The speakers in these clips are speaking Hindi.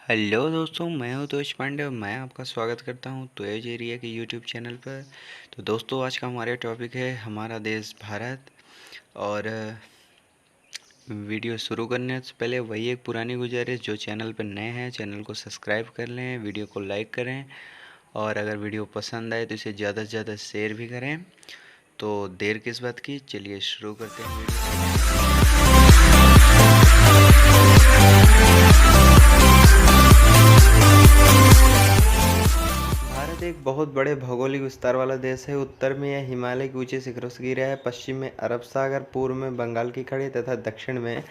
हेलो दोस्तों, मैं हूं तोष पांडे और मैं आपका स्वागत करता हूं तोएज एरिया के यूट्यूब चैनल पर। तो दोस्तों, आज का हमारा टॉपिक है हमारा देश भारत। और वीडियो शुरू करने से पहले वही एक पुरानी गुजारिश, जो चैनल पर नए हैं चैनल को सब्सक्राइब कर लें, वीडियो को लाइक करें और अगर वीडियो पसंद आए तो इसे ज़्यादा से ज़्यादा शेयर भी करें। तो देर किस बात की, चलिए शुरू करते हैं वीडियो। भारत एक बहुत बड़े भौगोलिक विस्तार वाला देश है। उत्तर में यह हिमालय के ऊंचे शिखरों से घिरा है, पश्चिम में अरब सागर, पूर्व में बंगाल की खाड़ी तथा दक्षिण में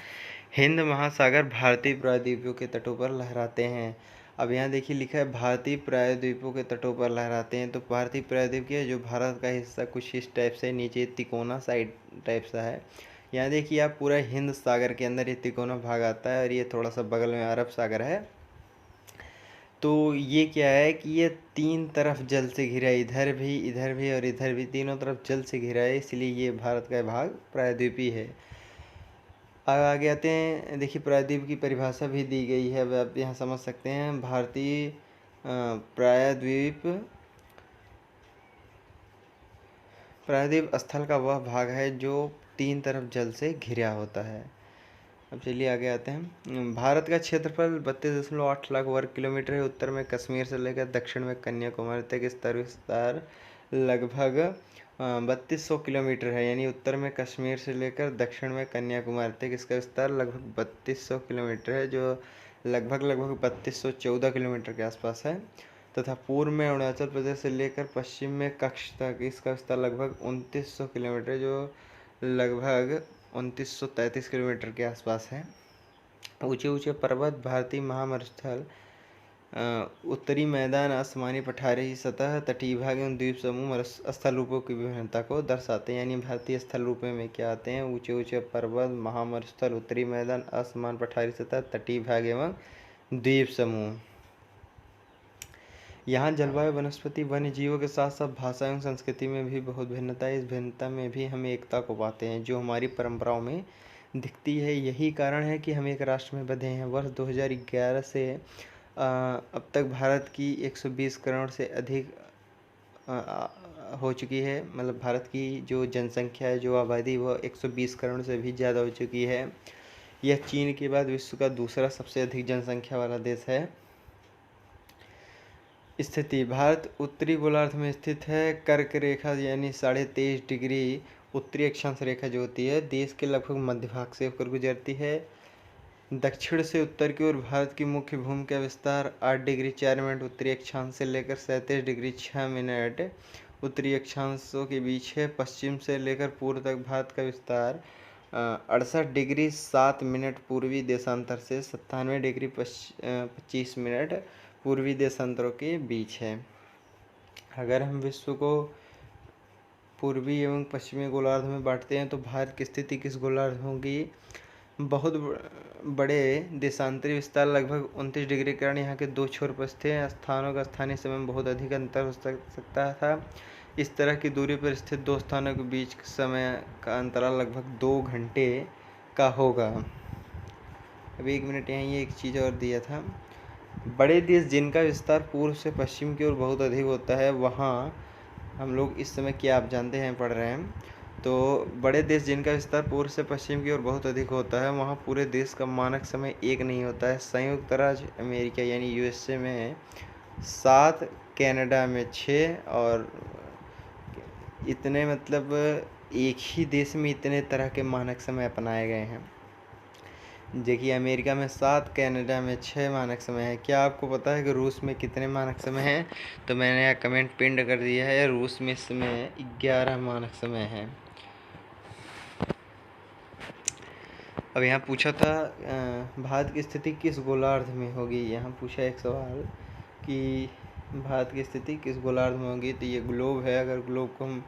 हिंद महासागर भारतीय प्रायद्वीपों के तटों पर लहराते हैं। अब यहाँ देखिए लिखा है भारतीय प्रायद्वीपों के तटों पर लहराते हैं। तो भारतीय प्रायद्वीप के जो भारत का हिस्सा कुछ इस टाइप से नीचे तिकोना साइड टाइप सा है। यहाँ देखिए आप पूरा हिंद सागर के अंदर ये तिकोना भाग आता है और ये थोड़ा सा बगल में अरब सागर है। तो ये क्या है कि ये तीन तरफ जल से घिरा है, इधर भी और इधर भी, तीनों तरफ जल से घिरा है, इसलिए ये भारत का भाग प्रायद्वीपी है। आगे आते हैं, देखिए प्रायद्वीप की परिभाषा भी दी गई है, अब आप यहाँ समझ सकते हैं। भारतीय प्रायद्वीप स्थल का वह भाग है जो तीन तरफ जल से घिरा होता है। अब चलिए आगे आते हैं। भारत का क्षेत्रफल 32.8 लाख वर्ग किलोमीटर है। उत्तर में कश्मीर से लेकर दक्षिण में कन्याकुमारी तक इसका विस्तार लगभग 3200 किलोमीटर है। यानी उत्तर में कश्मीर से लेकर दक्षिण में कन्याकुमारी तक इसका विस्तार लगभग 3200 किलोमीटर है, जो लगभग 3214 किलोमीटर के आसपास है। तथा पूर्व में अरुणाचल प्रदेश से लेकर पश्चिम में कच्छ तक इसका विस्तार लगभग 2900 किलोमीटर, जो लगभग 2933 किलोमीटर के आसपास है। ऊंचे ऊंचे पर्वत, भारतीय महामरुस्थल, उत्तरी मैदान, आसमानी पठारी सतह, तटीय भाग एवं द्वीप समूह स्थल रूपों की विभिन्नता को दर्शाते हैं। यानी भारतीय स्थल रूप में क्या आते हैं? ऊंचे ऊंचे पर्वत, महामरुस्थल, उत्तरी मैदान, आसमान पठारी सतह, तटीय भाग एवं द्वीप समूह। यहाँ जलवायु, वनस्पति, वन्य जीवों के साथ साथ भाषा एवं संस्कृति में भी बहुत भिन्नता है। इस भिन्नता में भी हम एकता को पाते हैं, जो हमारी परंपराओं में दिखती है। यही कारण है कि हम एक राष्ट्र में बंधे हैं। वर्ष 2011 से अब तक भारत की 120 करोड़ से अधिक हो चुकी है। मतलब भारत की जो जनसंख्या है, जो आबादी, वह 120 करोड़ से भी ज़्यादा हो चुकी है। यह चीन के बाद विश्व का दूसरा सबसे अधिक जनसंख्या वाला देश है। स्थिति: भारत उत्तरी गोलार्ध में स्थित है। कर्क रेखा यानी 23.5 डिग्री उत्तरी अक्षांश रेखा जो होती है, देश के लगभग मध्य भाग से होकर गुजरती है। दक्षिण से उत्तर की ओर भारत की मुख्य भूमि का विस्तार 8 डिग्री 4 मिनट उत्तरी अक्षांश से लेकर 37 डिग्री 6 मिनट उत्तरी अक्षांशों के बीच है। पश्चिम से लेकर पूर्व तक भारत का विस्तार 68 डिग्री 7 मिनट पूर्वी देशांतर से 97 डिग्री 25 मिनट पूर्वी देशांतरों के बीच है। अगर हम विश्व को पूर्वी एवं पश्चिमी गोलार्ध में बांटते हैं तो भारत की स्थिति किस गोलार्ध में होगी? बहुत बड़े देशांतरी विस्तार लगभग 29 डिग्री के कारण यहाँ के दो छोर पर स्थित स्थानों का स्थानीय समय में बहुत अधिक अंतर हो सकता था। इस तरह की दूरी पर स्थित दो स्थानों के बीच समय का अंतराल लगभग 2 घंटे का होगा। अभी 1 मिनट, यहाँ ये एक चीज़ और दिया था। बड़े देश जिनका विस्तार पूर्व से पश्चिम की ओर बहुत अधिक होता है, वहाँ हम लोग इस समय क्या आप जानते हैं, पढ़ रहे हैं। तो बड़े देश जिनका विस्तार पूर्व से पश्चिम की ओर बहुत अधिक होता है, वहाँ पूरे देश का मानक समय एक नहीं होता है। संयुक्त राज्य अमेरिका यानी यूएसए में 7, कनाडा में 6 और इतने, मतलब एक ही देश में इतने तरह के मानक समय अपनाए गए हैं। देखिए अमेरिका में 7, कनाडा में 6 मानक समय है। क्या आपको पता है कि रूस में कितने मानक समय हैं? तो मैंने यहाँ कमेंट पिंड कर दिया है, रूस में इस समय 11 मानक समय है। अब यहाँ पूछा था भारत की स्थिति किस गोलार्ध में होगी। यहाँ पूछा एक सवाल कि भारत की स्थिति किस गोलार्ध में होगी। तो ये ग्लोब है। अगर ग्लोब को हम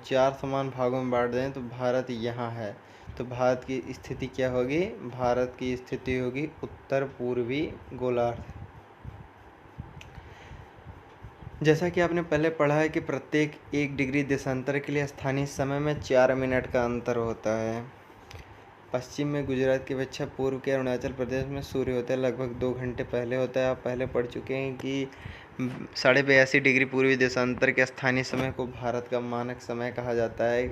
4 समान भागों में बांट दें तो भारत यहाँ है। तो भारत की स्थिति क्या होगी? भारत की स्थिति होगी उत्तर पूर्वी गोलार्ध। जैसा कि आपने पहले पढ़ा है कि प्रत्येक 1 डिग्री देशांतर के लिए स्थानीय समय में 4 मिनट का अंतर होता है। पश्चिम में गुजरात की अपेक्षा पूर्व के अरुणाचल प्रदेश में सूर्योदय लगभग 2 घंटे पहले होता है। आप पहले पढ़ चुके हैं कि 82.5 डिग्री पूर्वी देशांतर के स्थानीय समय को भारत का मानक समय कहा जाता है।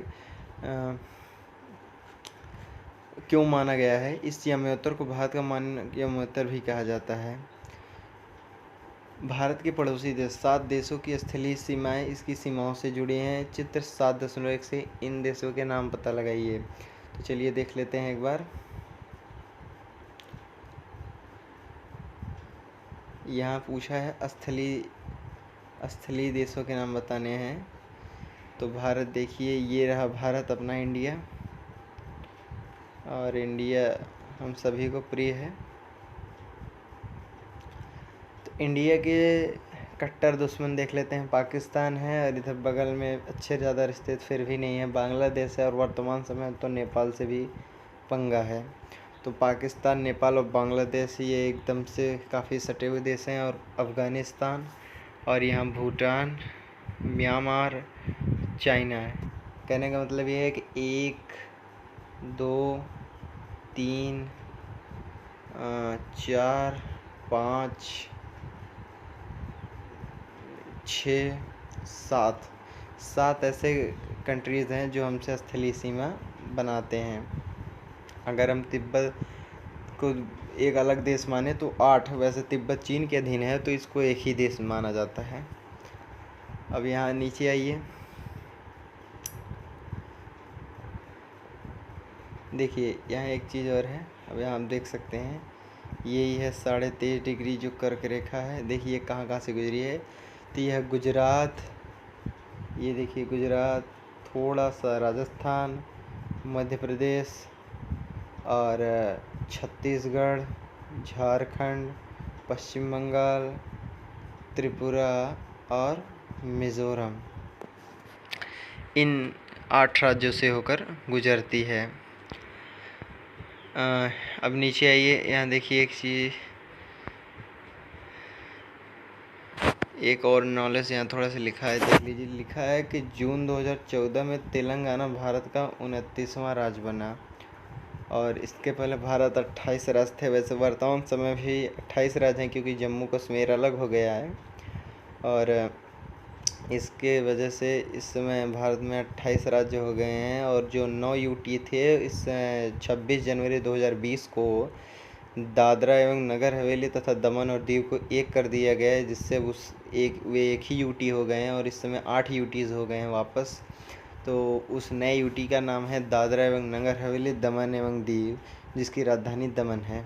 क्यों माना गया है? इस यमोत्तर को भारत का मानक यमोत्तर भी कहा जाता है। भारत के पड़ोसी देश 7 देशों की स्थलीय सीमाएं इसकी सीमाओं से जुड़ी हैं। चित्र 7.1 से इन देशों के नाम पता लगाइए। तो चलिए देख लेते हैं एक बार। यहाँ पूछा है स्थलीय देशों के नाम बताने हैं। तो भारत देखिए, ये रहा भारत अपना इंडिया, और इंडिया हम सभी को प्रिय है। तो इंडिया के कट्टर दुश्मन देख लेते हैं। पाकिस्तान है, और इधर बगल में अच्छे ज़्यादा रिश्ते फिर भी नहीं है, बांग्लादेश है, और वर्तमान समय तो नेपाल से भी पंगा है। तो पाकिस्तान, नेपाल और बांग्लादेश ये एकदम से काफ़ी सटे हुए देश हैं, और अफ़गानिस्तान, और यहाँ भूटान, म्यांमार, चाइना है। कहने का मतलब ये है कि 1 2 3 4 5 6 7 ऐसे कंट्रीज़ हैं जो हमसे स्थलीय सीमा बनाते हैं। अगर हम तिब्बत को एक अलग देश माने तो 8, वैसे तिब्बत चीन के अधीन है तो इसको एक ही देश माना जाता है। अब यहाँ नीचे आइए, देखिए यहाँ एक चीज़ और है। अब यहाँ हम देख सकते हैं, यही है 23.5 डिग्री जो कर्क रेखा है। देखिए कहाँ कहाँ से गुजरी है। तो यह गुजरात, ये देखिए गुजरात, थोड़ा सा राजस्थान, मध्य प्रदेश, और छत्तीसगढ़, झारखंड, पश्चिम बंगाल, त्रिपुरा और मिज़ोरम, इन 8 राज्यों से होकर गुजरती है। अब नीचे आइए, यहाँ देखिए एक चीज़, एक और नॉलेज यहाँ थोड़ा सा लिखा है, देख लीजिए। लिखा है कि जून 2014 में तेलंगाना भारत का 29वां राज्य बना, और इसके पहले भारत 28 राज्य थे। वैसे वर्तमान समय भी 28 राज्य हैं, क्योंकि जम्मू कश्मीर अलग हो गया है, और इसके वजह से इस समय भारत में 28 राज्य हो गए हैं। और जो 9 यूटी थे, इस 26 जनवरी 2020 को दादरा एवं नगर हवेली तथा दमन और दीव को एक कर दिया गया है, जिससे वे एक ही यूटी हो गए हैं, और इस समय 8 यूटीज़ हो गए हैं वापस। तो उस नए यूटी का नाम है दादरा एवं नगर हवेली, दमन एवं दीव, जिसकी राजधानी दमन है।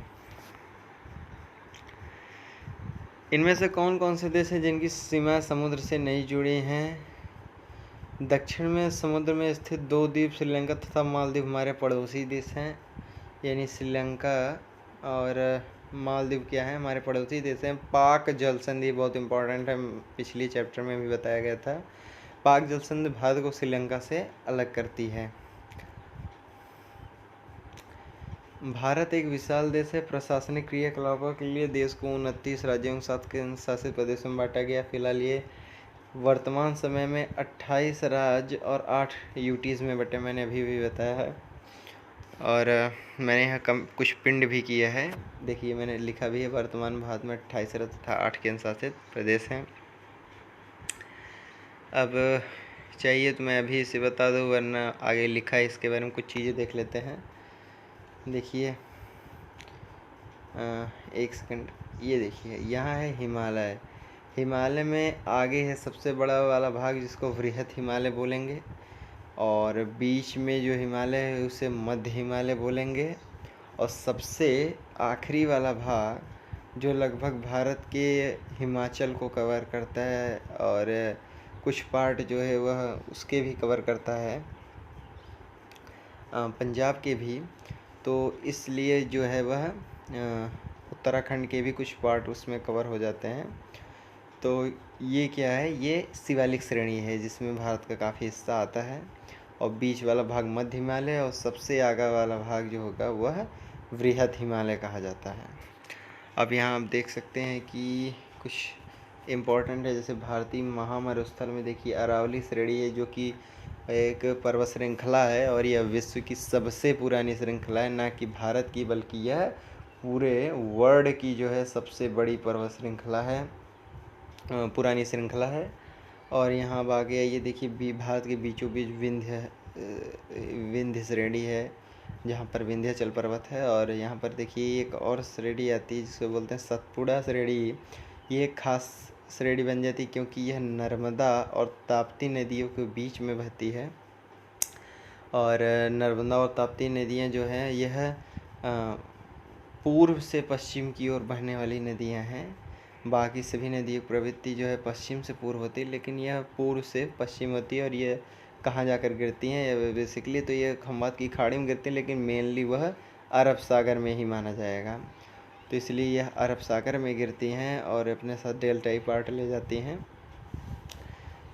इनमें से कौन कौन से देश हैं जिनकी सीमा समुद्र से नहीं जुड़ी हैं? दक्षिण में समुद्र में स्थित 2 द्वीप श्रीलंका तथा मालदीव हमारे पड़ोसी देश हैं। यानी श्रीलंका और मालदीव क्या है, हमारे पड़ोसी देश हैं। पाक जल संधि बहुत इम्पोर्टेंट है, पिछली चैप्टर में भी बताया गया था। पाक जल संधि भारत को श्रीलंका से अलग करती है। भारत एक विशाल देश है। प्रशासनिक क्रियाकलापों के लिए देश को 29 राज्यों के 7 केंद्र शासित प्रदेशों में बांटा गया। फिलहाल ये वर्तमान समय में 28 राज्य और 8 यूटीज़ में बटे, मैंने अभी भी बताया है। और मैंने यहाँ कुछ पिंड भी किया है, देखिए मैंने लिखा भी है। वर्तमान भारत में 28 राज्य तथा 8 केंद्र शासित प्रदेश हैं। अब चाहिए तो मैं अभी इसे बता दूँ, वरना आगे लिखा है इसके बारे में कुछ चीज़ें देख लेते हैं। देखिए एक सेकंड, ये देखिए यहाँ है हिमालय। हिमालय में आगे है सबसे बड़ा वाला भाग, जिसको वृहत हिमालय बोलेंगे, और बीच में जो हिमालय है उसे मध्य हिमालय बोलेंगे, और सबसे आखिरी वाला भाग जो लगभग भारत के हिमाचल को कवर करता है, और कुछ पार्ट जो है वह उसके भी कवर करता है, पंजाब के भी। तो इसलिए जो है वह उत्तराखंड के भी कुछ पार्ट उसमें कवर हो जाते हैं। तो ये क्या है, ये शिवालिक श्रेणी है जिसमें भारत का काफ़ी हिस्सा आता है, और बीच वाला भाग मध्य हिमालय, और सबसे आगे वाला भाग जो होगा वह वृहत हिमालय कहा जाता है। अब यहाँ आप देख सकते हैं कि कुछ इम्पोर्टेंट है, जैसे भारतीय महामरुस्थल में देखिए अरावली श्रेणी है, जो कि एक पर्वत श्रृंखला है और यह विश्व की सबसे पुरानी श्रृंखला है, ना कि भारत की बल्कि यह पूरे वर्ल्ड की जो है सबसे बड़ी पर्वत श्रृंखला है, पुरानी श्रृंखला है। और यहाँ अब आगे आइए, देखिए भारत के बीचों बीच विंध्य श्रेणी है, जहाँ पर विंध्याचल पर्वत है। और यहाँ पर देखिए एक और श्रेणी आती है जिसको बोलते हैं सतपुड़ा श्रेणी। ये एक खास श्रेणी बन जाती है क्योंकि यह नर्मदा और ताप्ती नदियों के बीच में बहती है। और नर्मदा और ताप्ती नदियाँ जो हैं यह पूर्व से पश्चिम की ओर बहने वाली नदियाँ हैं। बाकी सभी नदियों की प्रवृत्ति जो है पश्चिम से पूर्व होती है, लेकिन यह पूर्व से पश्चिम होती है। और ये कहाँ जाकर गिरती हैं, बेसिकली तो ये खंबात की खाड़ी में गिरती हैं, लेकिन मेनली वह अरब सागर में ही माना जाएगा। तो इसलिए यह अरब सागर में गिरती हैं और अपने साथ डेल्टाई पार्ट ले जाती हैं।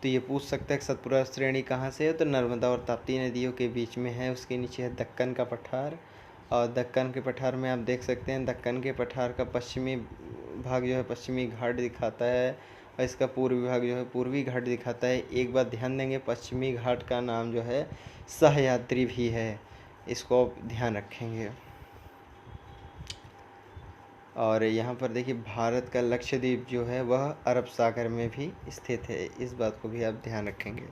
तो ये पूछ सकता है कि सतपुड़ा श्रेणी कहाँ से है, तो नर्मदा और ताप्ती नदियों के बीच में है। उसके नीचे है दक्कन का पठार, और दक्कन के पठार में आप देख सकते हैं दक्कन के पठार का पश्चिमी भाग जो है पश्चिमी घाट दिखाता है, और इसका पूर्वी भाग जो है पूर्वी घाट दिखाता है। एक बात ध्यान देंगे, पश्चिमी घाट का नाम जो है सह्याद्री भी है, इसको ध्यान रखेंगे। और यहाँ पर देखिए भारत का लक्षद्वीप जो है वह अरब सागर में भी स्थित है, इस बात को भी आप ध्यान रखेंगे।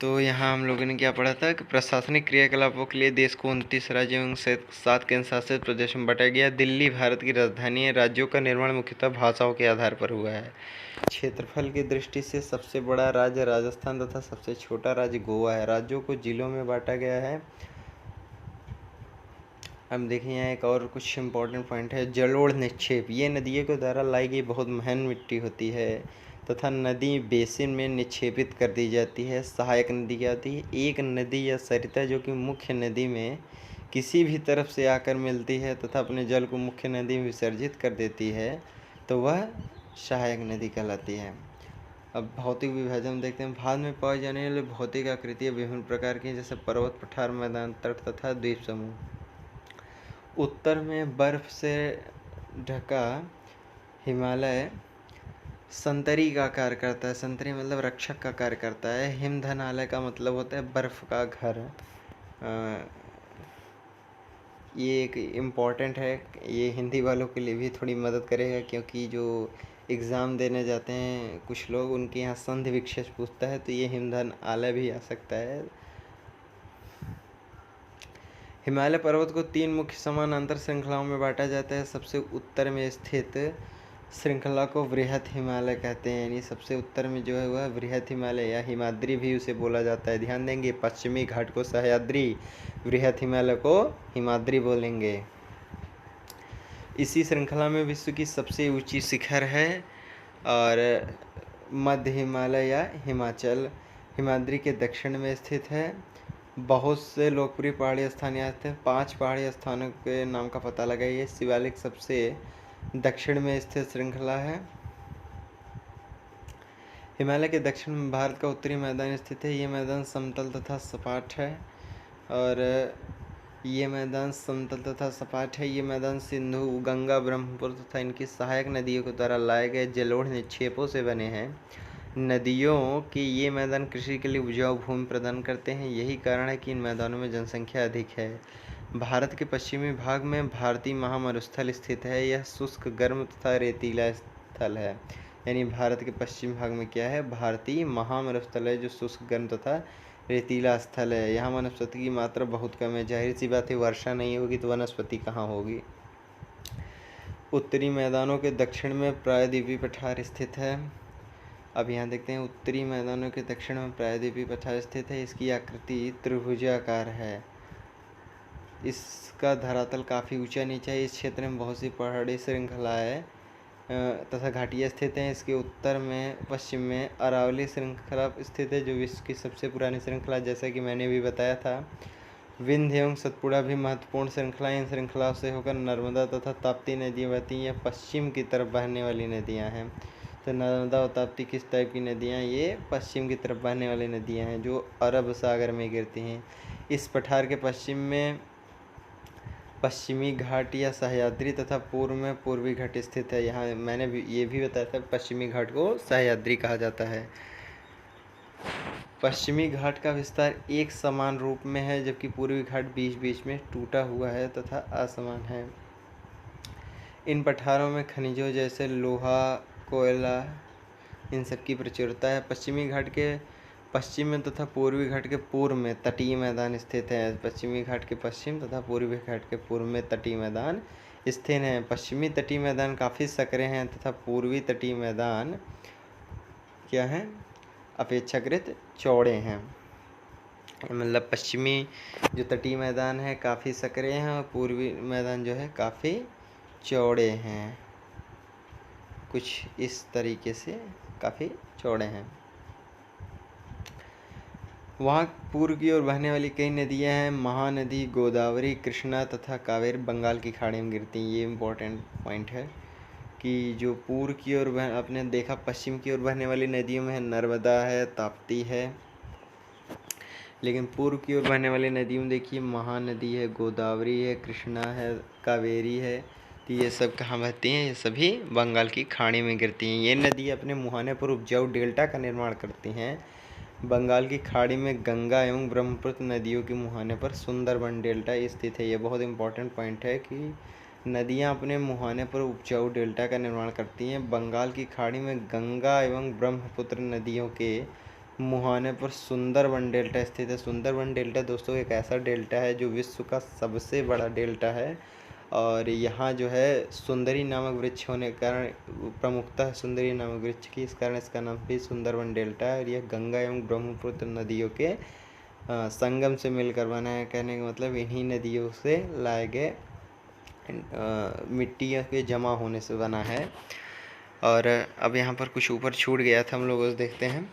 तो यहाँ हम लोगों ने क्या पढ़ा था कि प्रशासनिक क्रियाकलापों के लिए देश को 29 राज्यों एवं 7 केंद्र शासित प्रदेशों में बांटा गया। दिल्ली भारत की राजधानी है। राज्यों का निर्माण मुख्यतः भाषाओं के आधार पर हुआ है। क्षेत्रफल की दृष्टि से सबसे बड़ा राज्य राजस्थान तथा सबसे छोटा राज्य गोवा है। राज्यों को जिलों में बांटा गया है। हम देखें यहाँ एक और कुछ इम्पोर्टेंट पॉइंट है, जलोढ़ निक्षेप। ये नदियों के द्वारा लाई गई बहुत महंगी मिट्टी होती है तथा नदी बेसिन में निक्षेपित कर दी जाती है। सहायक नदी क्या होती है, एक नदी या सरिता जो कि मुख्य नदी में किसी भी तरफ से आकर मिलती है तथा अपने जल को मुख्य नदी में विसर्जित कर देती है, तो वह सहायक नदी कहलाती है। अब भौतिक विभाजन देखते हैं। भारत में पाए जाने वाले भौतिक आकृतियाँ विभिन्न प्रकार की, जैसे पर्वत, पठार, मैदान, तट तथा द्वीप समूह। उत्तर में बर्फ से ढका हिमालय संतरी का कार्य करता है। संतरी मतलब रक्षक का कार्य करता है। हिमधनालय का मतलब होता है बर्फ का घर। ये एक इम्पॉर्टेंट है, ये हिंदी वालों के लिए भी थोड़ी मदद करेगा, क्योंकि जो एग्ज़ाम देने जाते हैं कुछ लोग, उनके यहाँ संधि विशेष पूछता है, तो ये हिमधनालय भी आ सकता है। हिमालय पर्वत को 3 मुख्य समानांतर श्रृंखलाओं में बांटा जाता है। सबसे उत्तर में स्थित श्रृंखला को वृहत हिमालय कहते हैं, यानी सबसे उत्तर में जो है वह वृहत हिमालय या हिमाद्री भी उसे बोला जाता है। ध्यान देंगे, पश्चिमी घाट को सह्याद्री, वृहत हिमालय को हिमाद्री बोलेंगे। इसी श्रृंखला में विश्व की सबसे ऊंची शिखर है और मध्य हिमालय या हिमाचल हिमाद्री के दक्षिण में स्थित है। बहुत से लोकप्रिय पहाड़ी स्थान यहाँ स्थित हैं। 5 पहाड़ी स्थानों के नाम का पता लगाइए। शिवालिक सबसे दक्षिण में स्थित श्रृंखला है। हिमालय के दक्षिण में भारत का उत्तरी मैदान स्थित है। ये मैदान समतल तथा सपाट है और ये मैदान सिंधु, गंगा, ब्रह्मपुत्र तथा इनकी सहायक नदियों के द्वारा लाए गए जलोढ़ निक्षेपों से बने हैं। नदियों के ये मैदान कृषि के लिए उपजाऊ भूमि प्रदान करते हैं। यही कारण है कि इन मैदानों में जनसंख्या अधिक है। भारत के पश्चिमी भाग में भारतीय महामरुस्थल स्थित है। यह शुष्क, गर्म तथा रेतीला स्थल है। यानी भारत के पश्चिम भाग में क्या है, भारतीय महामरुस्थल है, जो शुष्क, गर्म तथा रेतीला स्थल है। यहाँ वनस्पति की मात्रा बहुत कम है। जाहिर सी बात है, वर्षा नहीं होगी तो वनस्पति कहाँ होगी। उत्तरी मैदानों के दक्षिण में प्रायद्वीपीय पठार स्थित है। अब यहाँ देखते हैं, उत्तरी मैदानों के दक्षिण में प्रायद्वीपीय पठार स्थित है। इसकी आकृति त्रिभुजाकार है। इसका धरातल काफ़ी ऊंचा नीचा है। इस क्षेत्र में बहुत सी पहाड़ी श्रृंखलाएँ तथा घाटियाँ स्थित हैं। इसके उत्तर में पश्चिम में अरावली श्रृंखला स्थित है, जो विश्व की सबसे पुरानी श्रृंखला, जैसा कि मैंने भी बताया था। विंध्य एवं सतपुड़ा भी महत्वपूर्ण श्रृंखलाएँ। इन श्रृंखलाओं से होकर नर्मदा तथा ताप्ती नदियाँ बहती हैं। पश्चिम की तरफ बहने वाली नदियाँ हैं। तो नर्मदा और ताप्ती किस टाइप की नदियाँ, ये पश्चिम की तरफ बहने वाली नदियाँ हैं जो अरब सागर में गिरती हैं। इस पठार के पश्चिम में पश्चिमी घाट या सह्याद्री तथा पूर्व में पूर्वी घाट स्थित है। यहाँ मैंने ये भी बताया था, पश्चिमी घाट को सह्याद्री कहा जाता है। पश्चिमी घाट का विस्तार एक समान रूप में है, जबकि पूर्वी घाट बीच बीच में टूटा हुआ है तथा असमान है। इन पठारों में खनिजों जैसे लोहा, कोयला, इन सब की प्रचुरता है। पश्चिमी घाट के पश्चिम में तथा पूर्वी घाट के पूर्व में तटीय मैदान स्थित है। पश्चिमी घाट के पश्चिम तथा पूर्वी घाट के पूर्व में तटीय मैदान स्थित हैं। पश्चिमी तटीय मैदान काफ़ी संकरे हैं तथा पूर्वी तटीय मैदान क्या हैं, अपेक्षाकृत चौड़े हैं। मतलब पश्चिमी जो तटीय मैदान है काफ़ी संकरे हैं और पूर्वी मैदान जो है काफ़ी चौड़े हैं। कुछ इस तरीके से काफ़ी चौड़े हैं। वहाँ पूर्व की ओर बहने वाली कई नदियाँ हैं। महानदी, गोदावरी, कृष्णा तथा कावेरी बंगाल की खाड़ी में गिरती हैं। ये इम्पोर्टेंट पॉइंट है कि जो पूर्व की ओर आपने देखा पश्चिम की ओर बहने वाली नदियों में नर्मदा है, ताप्ती है, लेकिन पूर्व की ओर बहने वाली नदियों में देखिए महानदी है, गोदावरी है, कृष्णा है, कावेरी है। तो ये सब कहाँ बहती हैं? ये सभी बंगाल की खाड़ी में गिरती हैं। ये नदी अपने मुहाने पर उपजाऊ डेल्टा का निर्माण करती हैं। बंगाल की खाड़ी में गंगा एवं ब्रह्मपुत्र नदियों के मुहाने पर सुंदरबन डेल्टा स्थित है। ये बहुत इंपॉर्टेंट पॉइंट है कि नदियाँ अपने मुहाने पर उपजाऊ डेल्टा का निर्माण करती हैं। बंगाल की खाड़ी में गंगा एवं ब्रह्मपुत्र नदियों के मुहाने पर सुंदरबन डेल्टा स्थित है। सुंदरबन डेल्टा दोस्तों एक ऐसा डेल्टा है जो विश्व का सबसे बड़ा डेल्टा है और यहाँ जो है सुंदरी नामक वृक्ष होने के कारण प्रमुखता है सुंदरी नामक वृक्ष की, इस कारण इसका नाम भी सुंदरबन डेल्टा है। और यह गंगा एवं ब्रह्मपुत्र नदियों के संगम से मिलकर बना है। कहने का मतलब इन्हीं नदियों से लाए गए मिट्टी के जमा होने से बना है। और अब यहाँ पर कुछ ऊपर छूट गया था, हम लोग उसे देखते हैं।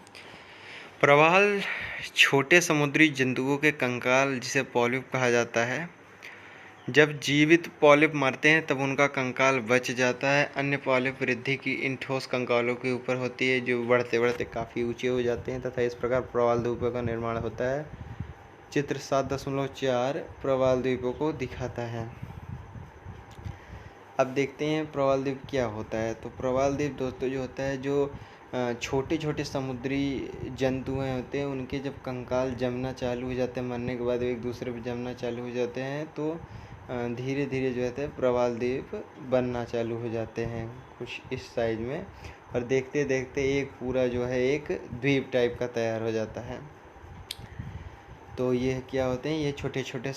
प्रवाल छोटे समुद्री जंतुओं के कंकाल जिसे पॉलिप कहा जाता है। जब जीवित पॉलिप मरते हैं तब उनका कंकाल बच जाता है। अन्य पॉलिप वृद्धि की इन ठोस कंकालों के ऊपर होती है जो बढ़ते बढ़ते काफ़ी ऊंचे हो जाते हैं तथा इस प्रकार प्रवाल द्वीपों का निर्माण होता है। चित्र 7.4 प्रवाल द्वीपों को दिखाता है। अब देखते हैं प्रवाल द्वीप क्या होता है। तो प्रवाल द्वीप दोस्तों जो होता है, जो छोटे छोटे समुद्री जंतु होते हैं उनके जब कंकाल जमना चालू हो जाते हैं, मरने के बाद एक दूसरे पर जमना चालू हो जाते हैं, तो धीरे धीरे जो है प्रवाल द्वीप बनना चालू हो जाते हैं कुछ इस साइज में। और देखते देखते एक पूरा जो है एक द्वीप टाइप का तैयार हो जाता है। तो ये क्या होते हैं, ये छोटे छोटे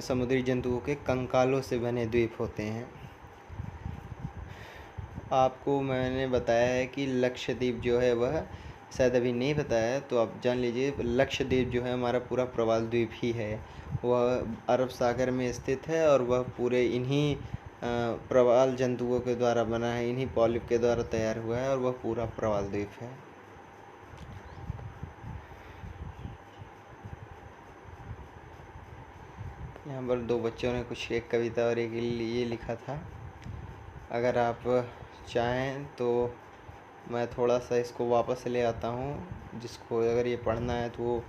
समुद्री जंतुओं के कंकालों से बने द्वीप होते हैं। आपको मैंने बताया है कि लक्षद्वीप जो है वह शायद अभी नहीं बताया है, तो आप जान लीजिए लक्षद्वीप जो है हमारा पूरा प्रवाल द्वीप ही है। वह अरब सागर में स्थित है और वह पूरे इन्हीं प्रवाल जंतुओं के द्वारा बना है, इन्हीं पॉलिप के द्वारा तैयार हुआ है और वह पूरा प्रवाल द्वीप है। यहाँ पर दो बच्चों ने कुछ एक कविता और एक ये लिखा था। अगर आप चाहें तो मैं थोड़ा सा इसको वापस ले आता हूँ, जिसको अगर ये पढ़ना है तो वो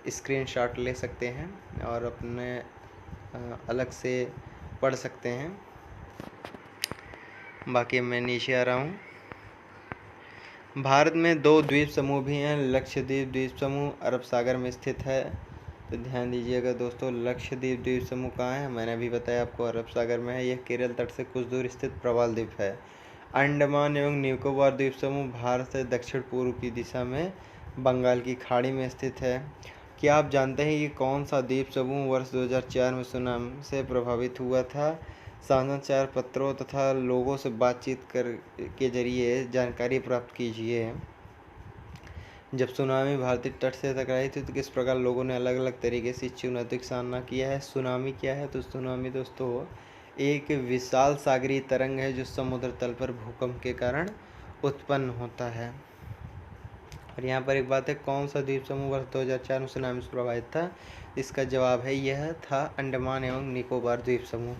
स्क्रीनशॉट ले सकते हैं और अपने अलग से पढ़ सकते हैं। बाकी मैं नीचे आ रहा हूँ। भारत में 2 द्वीप समूह भी हैं। लक्षद्वीप द्वीप समूह अरब सागर में स्थित है। तो ध्यान दीजिएगा दोस्तों, लक्षद्वीप द्वीप समूह कहाँ है, मैंने अभी बताया आपको अरब सागर में है। यह केरल तट से कुछ दूर स्थित प्रवाल द्वीप है। अंडमान एवं निकोबार द्वीप समूह भारत से दक्षिण पूर्व की दिशा में बंगाल की खाड़ी में स्थित है। क्या आप जानते हैं कि कौन सा द्वीप समूह वर्ष 2004 में सुनामी से प्रभावित हुआ था? समाचार पत्रों तथा लोगों से बातचीत के जरिए जानकारी प्राप्त कीजिए। जब सुनामी भारतीय तट से टकराई थी तो किस प्रकार लोगों ने अलग अलग तरीके से चुनौती का सामना किया है। सुनामी क्या है? तो सुनामी दोस्तों एक विशाल सागरीय तरंग है जो समुद्र तल पर भूकंप के कारण उत्पन्न होता है। और यहाँ पर एक बात है, कौन सा द्वीप समूह वर्ष 2004 में सुनामी से प्रभावित था? इसका जवाब है यह था अंडमान एवं निकोबार द्वीप समूह।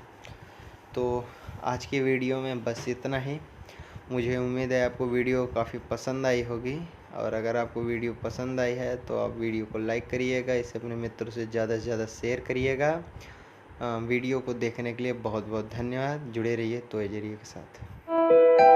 तो आज की वीडियो में बस इतना ही। मुझे उम्मीद है आपको वीडियो काफ़ी पसंद आई होगी और अगर आपको वीडियो पसंद आई है तो आप वीडियो को लाइक करिएगा, इसे अपने मित्रों से ज़्यादा शेयर करिएगा। वीडियो को देखने के लिए बहुत बहुत धन्यवाद। जुड़े रहिए तो जरिए के साथ।